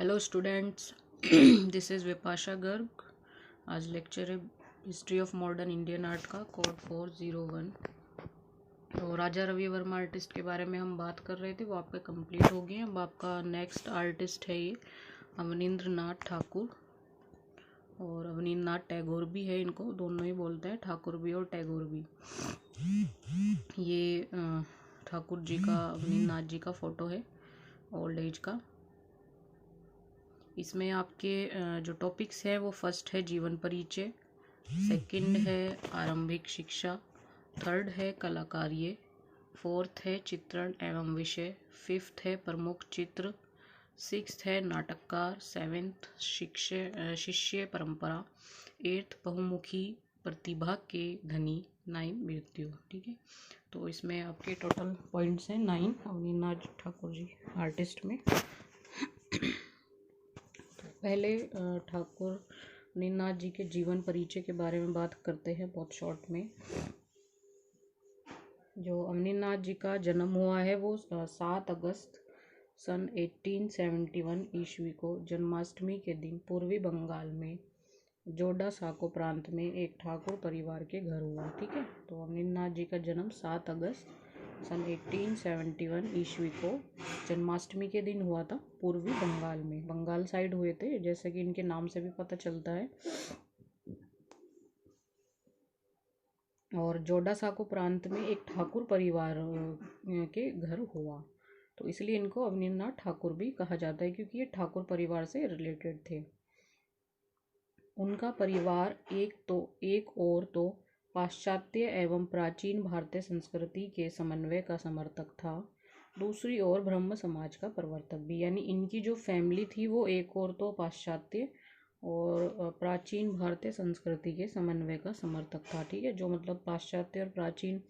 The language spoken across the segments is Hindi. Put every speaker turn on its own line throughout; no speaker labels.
Hello students, this is Vipasha Garg. आज लेक्चर है history of modern Indian art का, कोड 401। तो राजा रवि वर्मा आर्टिस्ट के बारे में हम बात कर रहे थे, वो आपके कंप्लीट हो गए। अब आपका नेक्स्ट आर्टिस्ट है ये अवनींद्र नाथ ठाकुर, और अवनींद्र नाथ टैगोर भी है, इनको दोनों ही बोलते हैं, ठाकुर भी और टैगोर भी। ये ठाकुर जी का, अवनींद्र नाथ जी का फ़ोटो है ओल्ड एज का। इसमें आपके जो टॉपिक्स है वो फर्स्ट है जीवन परिचय, सेकंड है आरंभिक शिक्षा, थर्ड है कलाकार्य, फोर्थ है चित्रण एवं विषय, फिफ्थ है प्रमुख चित्र, सिक्स्थ है नाटककार, सेवेंथ शिष्य परंपरा, एट्थ बहुमुखी प्रतिभा के धनी, 9 मृत्यु। ठीक है, तो इसमें आपके टोटल पॉइंट्स हैं 9 अवनींद्र ठाकुर जी आर्टिस्ट में। पहले ठाकुर अवनींद्र जी के जीवन परिचय के बारे में बात करते हैं बहुत शॉर्ट में। जो अवनींद्र जी का जन्म हुआ है वो 7 अगस्त सन 1871 ईस्वी को जन्माष्टमी के दिन पूर्वी बंगाल में जोडासाको प्रांत में एक ठाकुर परिवार के घर हुआ। ठीक है, तो अवनींद्र जी का जन्म 7 अगस्त सन 1871 ईस्वी को जन्माष्टमी के दिन हुआ था, पूर्वी बंगाल में, बंगाल साइड हुए थे, जैसे कि इनके नाम से भी पता चलता है। और जोडासाको प्रांत में एक ठाकुर परिवार के घर हुआ, तो इसलिए इनको अवनींद्र ठाकुर भी कहा जाता है, क्योंकि ये ठाकुर परिवार से रिलेटेड थे। उनका परिवार एक और तो पाश्चात्य एवं प्राचीन भारतीय संस्कृति के समन्वय का समर्थक था, दूसरी ओर ब्रह्म समाज का प्रवर्तक भी। यानी इनकी जो फैमिली थी वो एक और तो पाश्चात्य और प्राचीन भारतीय संस्कृति के समन्वय का समर्थक था। ठीक है, जो मतलब पाश्चात्य और प्राचीन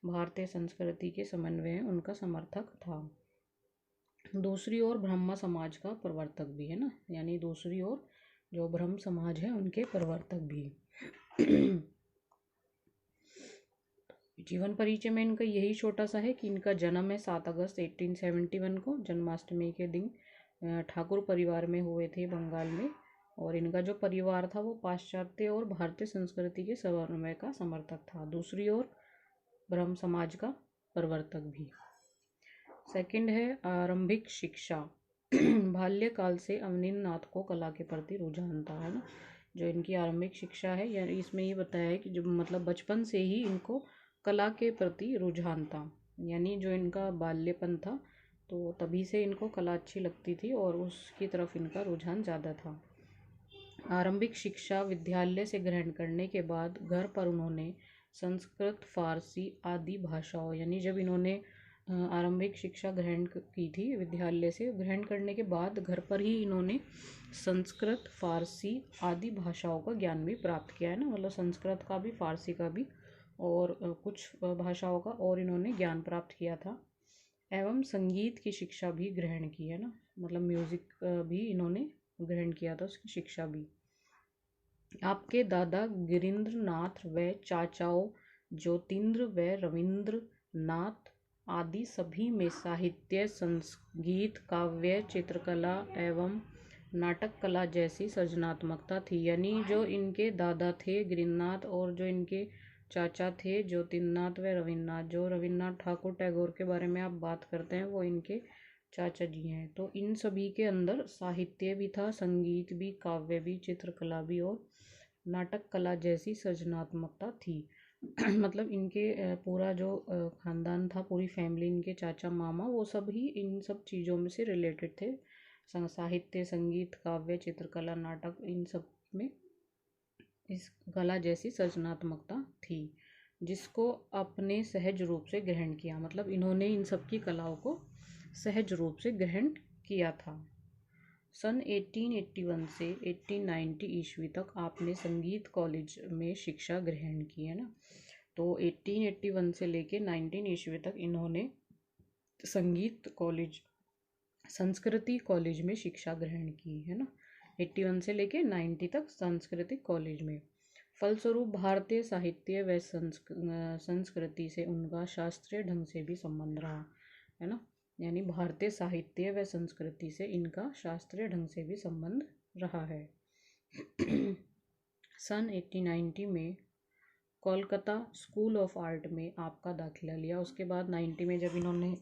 भारतीय संस्कृति के समन्वय है उनका समर्थक था। दूसरी ओर ब्रह्म समाज का प्रवर्तक भी है ना, यानी दूसरी ओर जो ब्रह्म समाज है उनके प्रवर्तक भी। जीवन परिचय में इनका यही छोटा सा है कि इनका जन्म है 7 अगस्त 1871 को, जन्माष्टमी के दिन ठाकुर परिवार में हुए थे बंगाल में, और इनका जो परिवार था वो पाश्चात्य और भारतीय संस्कृति के समन्वय का समर्थक था, दूसरी ओर ब्रह्म समाज का प्रवर्तक भी। सेकंड है आरंभिक शिक्षा। बाल्यकाल से अवनींद्र नाथ को कला के प्रति रुझान था, है ना। जो इनकी आरंभिक शिक्षा है, यानी इसमें ये बताया है कि जो मतलब बचपन से ही इनको कला के प्रति रुझान था, यानी जो इनका बाल्यपन था तो तभी से इनको कला अच्छी लगती थी और उसकी तरफ इनका रुझान ज़्यादा था। आरंभिक शिक्षा विद्यालय से ग्रहण करने के बाद घर पर उन्होंने संस्कृत, फारसी आदि भाषाओं, यानी जब इन्होंने आरंभिक शिक्षा ग्रहण की थी विद्यालय से ग्रहण करने के बाद घर पर ही इन्होंने संस्कृत, फारसी आदि भाषाओं का ज्ञान भी प्राप्त किया है ना, मतलब संस्कृत का भी, फारसी का भी और कुछ भाषाओं का और इन्होंने ज्ञान प्राप्त किया था। एवं संगीत की शिक्षा भी ग्रहण की है ना, मतलब म्यूज़िक भी इन्होंने ग्रहण किया था, उसकी शिक्षा भी। आपके दादा गिरीन्द्र नाथ व चाचाओं ज्योतिन्द्र व रविन्द्र नाथ आदि सभी में साहित्य, संगीत, काव्य, चित्रकला एवं नाटक कला जैसी सृजनात्मकता थी। यानी जो इनके दादा थे गिरीन्द्रनाथ और जो इनके चाचा थे ज्योतिन्द्रनाथ व रविन्द्रनाथ, जो रविन्द्रनाथ ठाकुर टैगोर के बारे में आप बात करते हैं वो इनके चाचा जी हैं, तो इन सभी के अंदर साहित्य भी था, संगीत भी, काव्य भी, चित्रकला भी और नाटक कला जैसी सृजनात्मकता थी। मतलब इनके पूरा जो खानदान था, पूरी फैमिली, इनके चाचा मामा, वो सब ही इन सब चीज़ों में से रिलेटेड थे। साहित्य, संगीत, काव्य, चित्रकला, नाटक, इन सब में इस कला जैसी सृजनात्मकता थी, जिसको अपने सहज रूप से ग्रहण किया। मतलब इन्होंने इन सब की कलाओं को सहज रूप से ग्रहण किया था। सन 1881 से 1890 ईस्वी तक आपने संगीत कॉलेज में शिक्षा ग्रहण की है ना, तो 1881 से लेके 19 ईस्वी तक इन्होंने संगीत कॉलेज, संस्कृति कॉलेज में शिक्षा ग्रहण की है ना, 81 से लेके 90 तक सांस्कृतिक कॉलेज में। फलस्वरूप भारतीय साहित्य व संस्कृति से उनका शास्त्रीय ढंग से भी संबंध रहा, है ना। यानी भारतीय साहित्य व संस्कृति से इनका शास्त्रीय ढंग से भी संबंध रहा है। सन 1890 में कोलकाता स्कूल ऑफ आर्ट में आपका दाखिला लिया। उसके बाद 90 में जब इन्होंने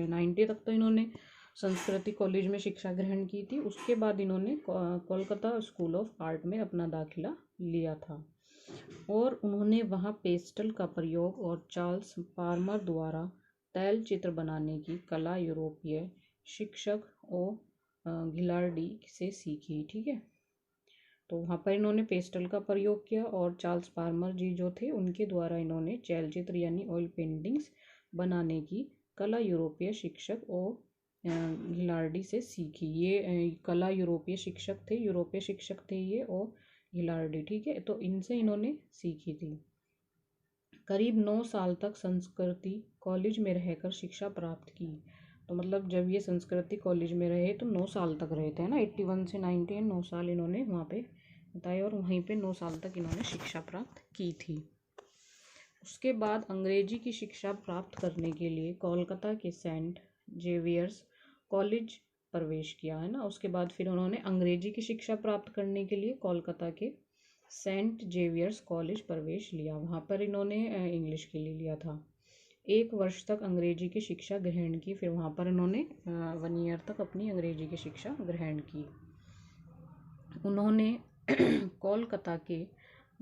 90 तक तो इन्होंने संस्कृति कॉलेज में शिक्षा ग्रहण की थी। उसके बाद इन्होंने कोलकाता स्कूल ऑफ आर्ट में अपना दाखिला लिया था और उन्होंने वहाँ पेस्टल का प्रयोग और चार्ल्स पार्मर द्वारा तैल चित्र बनाने की कला यूरोपीय शिक्षक ओ गिलार्डी से सीखी। ठीक है, तो वहाँ पर इन्होंने पेस्टल का प्रयोग किया और चार्ल्स पार्मर जी जो थे उनके द्वारा इन्होंने चैलचित्र यानी ऑयल पेंटिंग्स बनाने की कला यूरोपीय शिक्षक और गिलार्डी से सीखी। ये कला यूरोपीय शिक्षक थे ये और गिलार्डी। ठीक है, तो इनसे इन्होंने सीखी थी। करीब 9 साल तक संस्कृति कॉलेज में रहकर शिक्षा प्राप्त की। तो मतलब जब ये संस्कृति कॉलेज में रहे तो 9 साल तक रहे थे ना, 81 से 90, 9 साल इन्होंने वहाँ पे बताया और वहीं पे 9 साल तक इन्होंने शिक्षा प्राप्त की थी। उसके बाद अंग्रेजी की शिक्षा प्राप्त करने के लिए कोलकाता के सेंट जेवियर्स कॉलेज प्रवेश किया है ना। उसके बाद फिर उन्होंने अंग्रेजी की शिक्षा प्राप्त करने के लिए कोलकाता के सेंट जेवियर्स कॉलेज प्रवेश लिया। वहाँ पर इन्होंने इंग्लिश के लिए लिया था। 1 वर्ष तक अंग्रेजी की शिक्षा ग्रहण की। फिर वहाँ पर इन्होंने 1 ईयर तक अपनी अंग्रेजी की शिक्षा ग्रहण की। उन्होंने कोलकाता के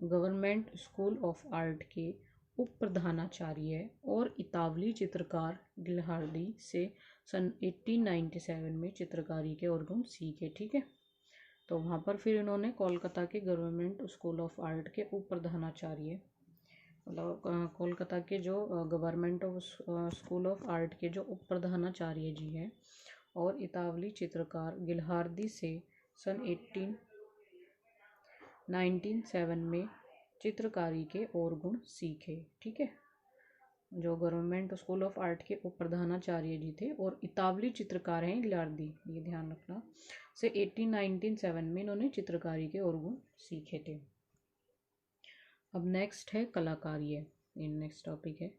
गवर्नमेंट स्कूल ऑफ आर्ट के उप प्रधानाचार्य और इतावली चित्रकार गिलहार्डी से सन 1897 में चित्रकारी के और गुण सीखे। ठीक है, तो वहाँ पर फिर इन्होंने कोलकाता के गवर्नमेंट स्कूल ऑफ आर्ट के उप प्रधानाचार्य, मतलब कोलकाता के जो government of school of art के जो उप प्रधानाचार्य जी हैं और इतावली चित्रकार गिलहार्डी से सन 1907 में चित्रकारी के और गुण सीखे। ठीक है, जो गवर्नमेंट स्कूल ऑफ आर्ट के उप प्रधानाचार्य जी थे और इतावली चित्रकार हैं गिलहार्डी, ये ध्यान रखना, से 1907 में इन्होंने चित्रकारी के और गुण सीखे थे। अब नेक्स्ट है कलाकार्य। नेक्स्ट टॉपिक है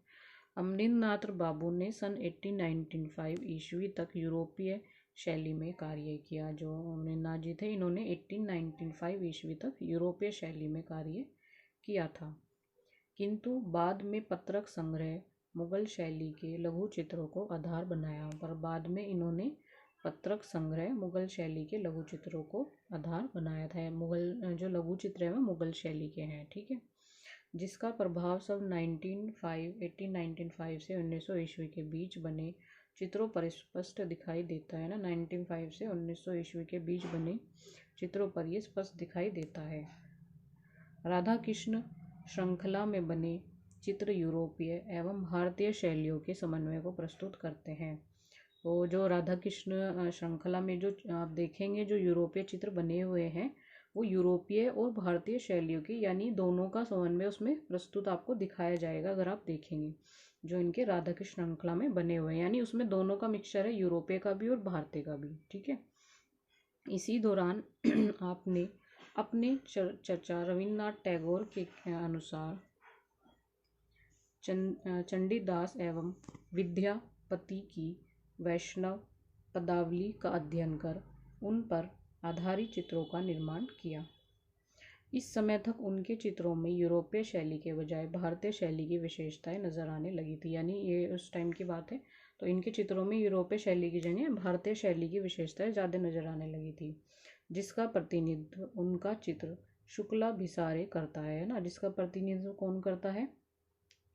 अमरिंद्रनाथ बाबू ने सन 1895 ईस्वी तक यूरोपीय शैली में कार्य किया। जो अमरिंद्रनाथ जी थे इन्होंने 1895 ईस्वी तक यूरोपीय शैली में कार्य किया था, किंतु बाद में पत्रक संग्रह मुगल शैली के लघु चित्रों को आधार बनाया। पर बाद में इन्होंने पत्रक संग्रह मुगल शैली के लघु चित्रों को आधार बनाया था। मुगल जो लघु चित्र है वो मुगल शैली के हैं। ठीक है, जिसका प्रभाव सब 1895 से 1900 ईस्वी के बीच बने चित्रों पर स्पष्ट दिखाई देता है ना। 1905 से 1900 ईस्वी के बीच बने चित्रों पर ये स्पष्ट दिखाई देता है। राधा कृष्ण श्रृंखला में बने चित्र यूरोपीय एवं भारतीय शैलियों के समन्वय को प्रस्तुत करते हैं। तो जो राधा कृष्ण श्रृंखला में जो आप देखेंगे जो यूरोपीय चित्र बने हुए हैं वो यूरोपीय और भारतीय शैलियों की यानी दोनों का समन्वय उसमें प्रस्तुत आपको दिखाया जाएगा। अगर आप देखेंगे जो इनके राधा कृष्ण श्रृंखला में बने हुए हैं यानी उसमें दोनों का मिक्सचर है, यूरोपीय का भी और भारतीय का भी। ठीक है, इसी दौरान आपने अपने चर्चा रविन्द्रनाथ टैगोर के अनुसार चंडीदास एवं विद्यापति की वैष्णव पदावली का अध्ययन कर उन पर आधारित चित्रों का निर्माण किया। इस समय तक उनके चित्रों में यूरोपीय शैली के बजाय भारतीय शैली की विशेषताएं नजर आने लगी थी। यानी ये उस टाइम की बात है, तो इनके चित्रों में यूरोपीय शैली की जगह भारतीय शैली की विशेषताएं ज़्यादा नजर आने लगी थी, जिसका प्रतिनिधित्व उनका चित्र शुक्ला भिसारे करता है ना। जिसका प्रतिनिधित्व कौन करता है?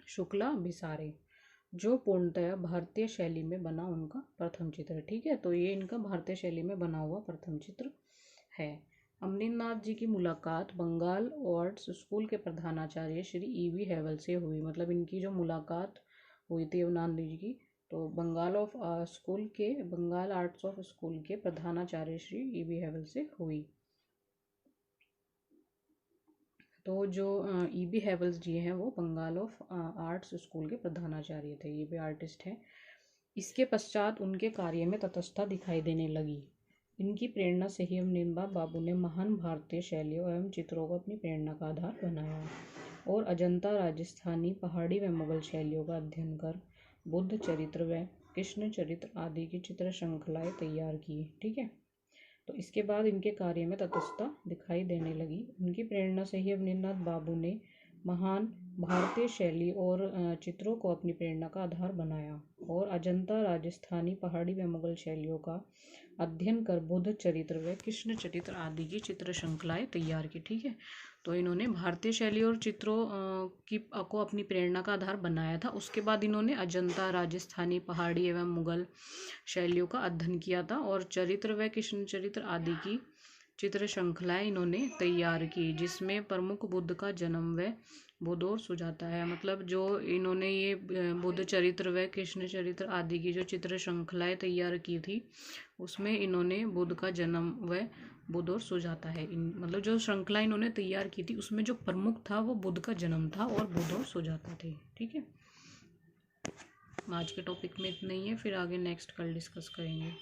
शुक्ला भिसारे, जो पूर्णतया भारतीय शैली में बना उनका प्रथम चित्र। ठीक है, तो ये इनका भारतीय शैली में बना हुआ प्रथम चित्र है। अमरिंद्रनाथ जी की मुलाकात बंगाल आर्ट्स स्कूल के प्रधानाचार्य श्री E.V. हेवल से हुई। मतलब इनकी जो मुलाकात हुई थी अमरिंद्रनाथ जी की तो बंगाल आर्ट्स ऑफ स्कूल के प्रधानाचार्य श्री E.V. हेवल से हुई। तो जो E.B. हेवल्स जी हैं वो बंगाल ऑफ आर्ट्स स्कूल के प्रधानाचार्य थे, ये भी आर्टिस्ट हैं। इसके पश्चात उनके कार्य में तटस्थता दिखाई देने लगी। इनकी प्रेरणा से ही अमरिंद्रनाथ बाबू ने महान भारतीय शैलियों एवं चित्रों को अपनी प्रेरणा का आधार बनाया और अजंता राजस्थानी पहाड़ी व मुगल शैलियों का अध्ययन कर बुद्ध चरित्र व कृष्ण चरित्र आदि की चित्र श्रृंखलाएं तैयार की। ठीक है, तो इसके बाद इनके कार्य में तटस्थता दिखाई देने लगी। उनकी प्रेरणा से ही अवनींद्रनाथ बाबू ने महान भारतीय शैली और चित्रों को अपनी प्रेरणा का आधार बनाया और अजंता, राजस्थानी, पहाड़ी व मुगल शैलियों का अध्ययन कर बुद्ध चरित्र व कृष्ण चरित्र आदि की चित्र श्रृंखलाएं तैयार की। ठीक है, तो इन्होंने भारतीय शैली और चित्रों को अपनी प्रेरणा का आधार बनाया था। उसके बाद इन्होंने अजंता, राजस्थानी, पहाड़ी एवं मुगल शैलियों का अध्ययन किया था और चरित्र व कृष्ण चरित्र आदि की चित्र श्रृंखलाएं इन्होंने तैयार की, जिसमें प्रमुख बुद्ध का जन्म व बुद्ध और सुजाता है। मतलब जो इन्होंने ये बुद्ध चरित्र व कृष्ण चरित्र आदि की जो चित्र श्रृंखलाएं तैयार की थी, उसमें इन्होंने बुद्ध का जन्म व बुद्ध और सुजाता है। मतलब जो श्रृंखला इन्होंने तैयार की थी उसमें जो प्रमुख था वो बुद्ध का जन्म था और बुद्ध और सुजाता थे। ठीक है, आज के टॉपिक में इतना ही है, फिर आगे नेक्स्ट कल डिस्कस करेंगे।